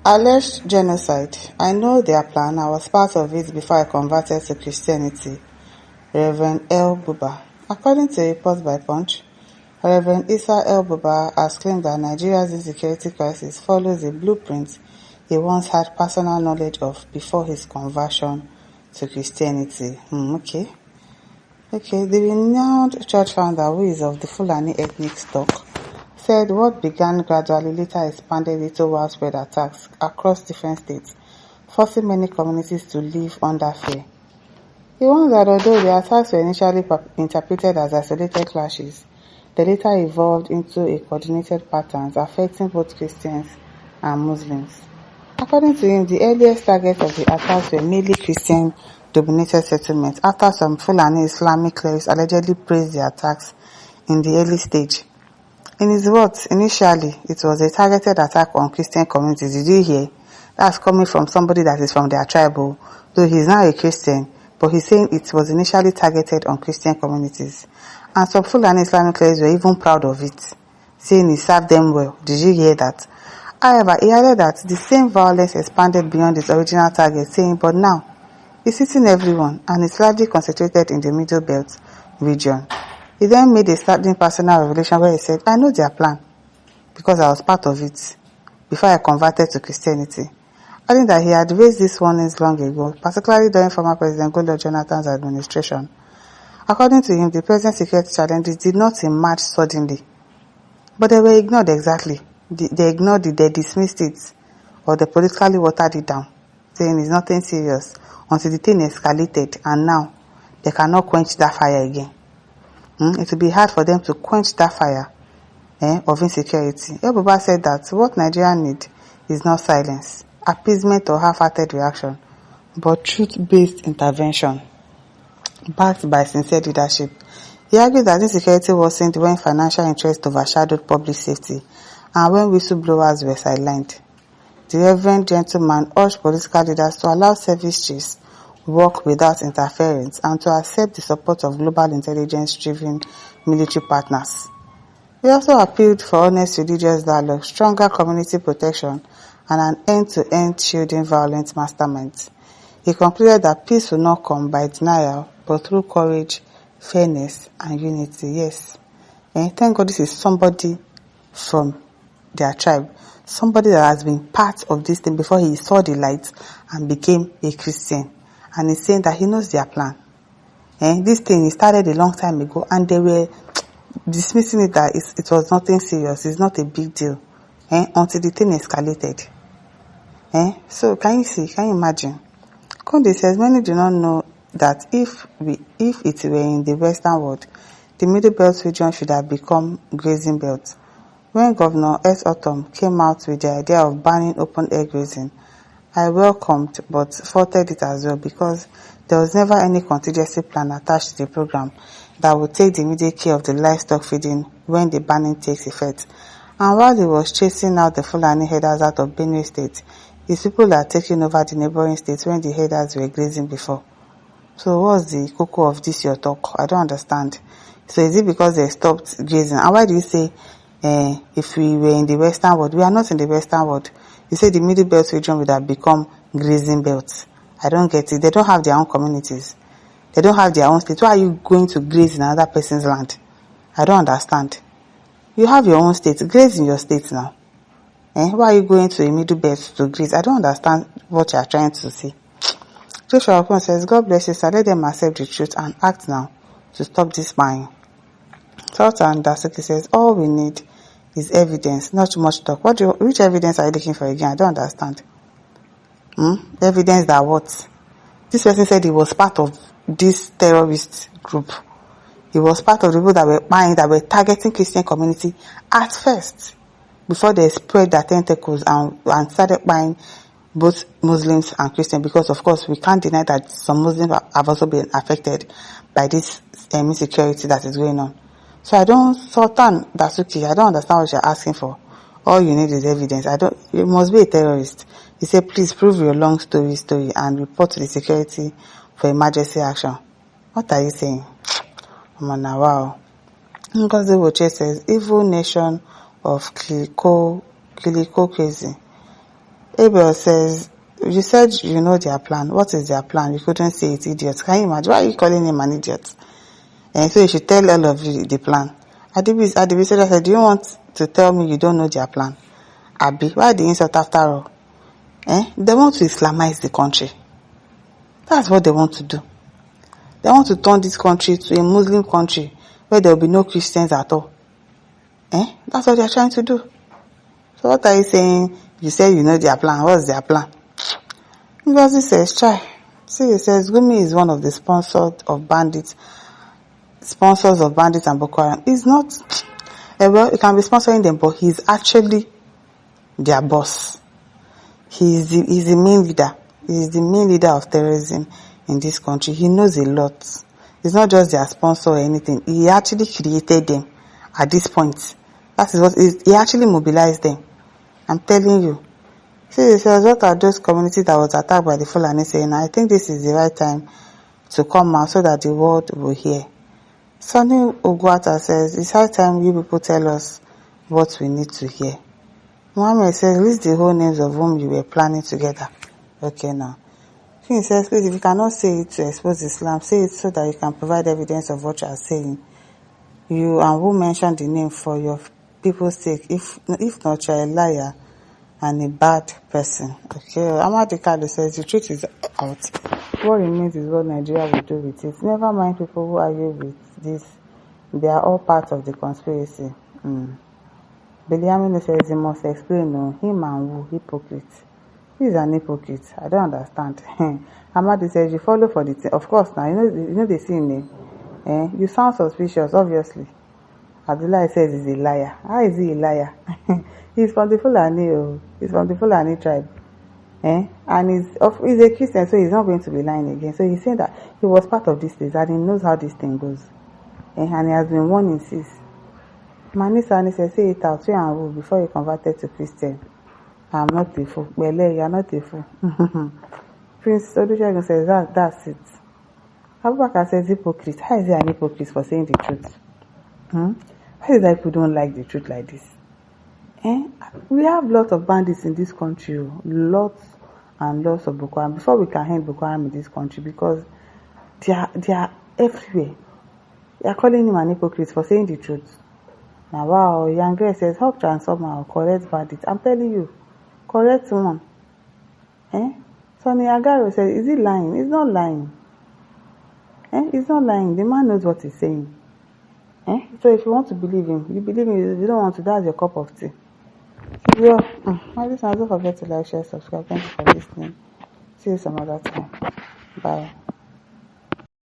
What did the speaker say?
Alleged genocide. I know their plan. I was part of it before I converted to Christianity. Reverend El-Buba. According to reports by Punch, Reverend El-Buba has claimed that Nigeria's insecurity crisis follows a blueprint he once had personal knowledge of before his conversion to Christianity. Okay. The renowned church founder, who is of the Fulani ethnic stock, said what began gradually later expanded into widespread attacks across different states, forcing many communities to live under fear. He warned that although the attacks were initially interpreted as isolated clashes, they later evolved into a coordinated patterns affecting both Christians and Muslims. According to him, the earliest targets of the attacks were mainly Christian-dominated settlements after some Fulani Islamic clerics allegedly praised the attacks in the early stage. In his words, initially, it was a targeted attack on Christian communities. Did you hear? That's coming from somebody that is from their tribe, though he's now a Christian, but he's saying it was initially targeted on Christian communities. And some Fulani Islamic clerics were even proud of it, saying it served them well. Did you hear that? However, he added that the same violence expanded beyond its original target, saying, but now, it's hitting everyone, and it's largely concentrated in the Middle Belt region. He then made a startling personal revelation where he said, I know their plan, because I was part of it, before I converted to Christianity. Adding that he had raised these warnings long ago, particularly during former President Goodluck Jonathan's administration. According to him, the present security challenges did not emerge suddenly, but they were ignored exactly. They ignored it, they dismissed it, or they politically watered it down, saying it's nothing serious, until the thing escalated, and now they cannot quench that fire again. It will be hard for them to quench that fire of insecurity. El-Buba said that what Nigeria need is not silence, appeasement or half-hearted reaction, but truth-based intervention, backed by sincere leadership. He argued that insecurity worsened when financial interests overshadowed public safety and when whistleblowers were sidelined. The Reverend Gentleman urged political leaders to allow service chiefs work without interference and to accept the support of global intelligence-driven military partners. He also appealed for honest religious dialogue, stronger community protection, and an end-to-end shielding violent masterminds. He concluded that peace will not come by denial, but through courage, fairness, and unity. Yes. And thank God this is somebody from their tribe, somebody that has been part of this thing before he saw the light and became a Christian. And he's saying that he knows their plan. This thing started a long time ago, and they were dismissing it that it was nothing serious, it's not a big deal, until the thing escalated. So can you imagine? Conde says many do not know that if it were in the Western world, the Middle Belt region should have become grazing belt. When Governor S. Autumn came out with the idea of banning open-air grazing, I welcomed but faulted it as well because there was never any contingency plan attached to the program that would take the immediate care of the livestock feeding when the banning takes effect. And while he was chasing out the Fulani herders out of Benue State, his people are taking over the neighboring states when the herders were grazing before. So what's the cocoa of this your talk? I don't understand. So is it because they stopped grazing? And why do you say if we were in the Western world? We are not in the Western world. You say the Middle Belt region would have become grazing belts. I don't get it. They don't have their own communities. They don't have their own state. Why are you going to graze in another person's land? I don't understand. You have your own state. Graze in your state now. Why are you going to a Middle Belt to graze? I don't understand what you are trying to say. Joshua Okon says, God bless you, sir. Let them accept the truth and act now to stop this buying. Sultan Dasuki says, all we need is evidence, not much talk. Which evidence are you looking for again? I don't understand. Evidence that what? This person said he was part of this terrorist group. He was part of the people that were buying, that were targeting Christian community at first, before they spread their tentacles and started buying both Muslims and Christians, because of course we can't deny that some Muslims have also been affected by this insecurity that is going on. So Sultan Dasuki, I don't understand what you're asking for. All you need is evidence. You must be a terrorist. He said, please prove your long story and report to the security for emergency action. What are you saying? Wow. Ngozi Woche says, evil nation of Kiliko crazy. Abel says, you said you know their plan. What is their plan? You couldn't say it, idiot. Can you imagine? Why are you calling him an idiot? And so you should tell all of you the plan. Adibi said, do you want to tell me you don't know their plan? Abi, why the insult after all? They want to Islamize the country. That's what they want to do. They want to turn this country to a Muslim country where there will be no Christians at all. That's what they are trying to do. So what are you saying? You say you know their plan. What's their plan? Ngozi says, try. See, it says, Gumi is one of the sponsors of bandits and Boko Haram. He's not, well, he can be sponsoring them, but he's actually their boss. He's the main leader. He's the main leader of terrorism in this country. He knows a lot. He's not just their sponsor or anything. He actually created them at this point. That is what he actually mobilized them. I'm telling you. See, it says, what are those communities that was attacked by the FULAN1 saying? I think this is the right time to come out so that the world will hear. Sonny Ogwata says, it's high time you people tell us what we need to hear. Mohammed says, list the whole names of whom you were planning together. Okay, now. King says, please, if you cannot say it to expose Islam, say it so that you can provide evidence of what you are saying. You and who mentioned the name for your people's sake. If not, you're a liar and a bad person. Okay, Amadi Kado says, the truth is out. What remains is what Nigeria will do with it. Never mind people who argue with this. They are all part of the conspiracy. Biliamino says he must explain, no, him and who, hypocrite. He is an hypocrite. I don't understand. Amadi says you follow for the of course now, you know the scene. You sound suspicious, obviously. Abdullah says he's a liar. How is he a liar? He's from the Fulani, he's from the Fulani tribe. And he's a Christian, so he's not going to be lying again. So he's saying that he was part of this place and he knows how this thing goes. And he has been warning since. Manisa says, say it out, you and who, before you converted to Christian. I'm not a fool. Bele, you are not a fool. Prince Odushagun says, that's it. Abubakar says, hypocrite. How is he an hypocrite for saying the truth? Why is it that people don't like the truth like this? We have lots of bandits in this country. Lots and lots of Boko Haram. Before we can end Boko Haram in this country, because they are everywhere. They are calling him an hypocrite for saying the truth. Now, wow, Yangre says, help transformer or correct bandit. I'm telling you, correct one. Sonny Agaro says, is he lying? He's not lying. He's not lying. The man knows what he's saying. So if you want to believe him, you believe him. If you don't want to, that's your cup of tea. So, don't forget to like, share, subscribe. Thank you for listening. See you some other time. Bye.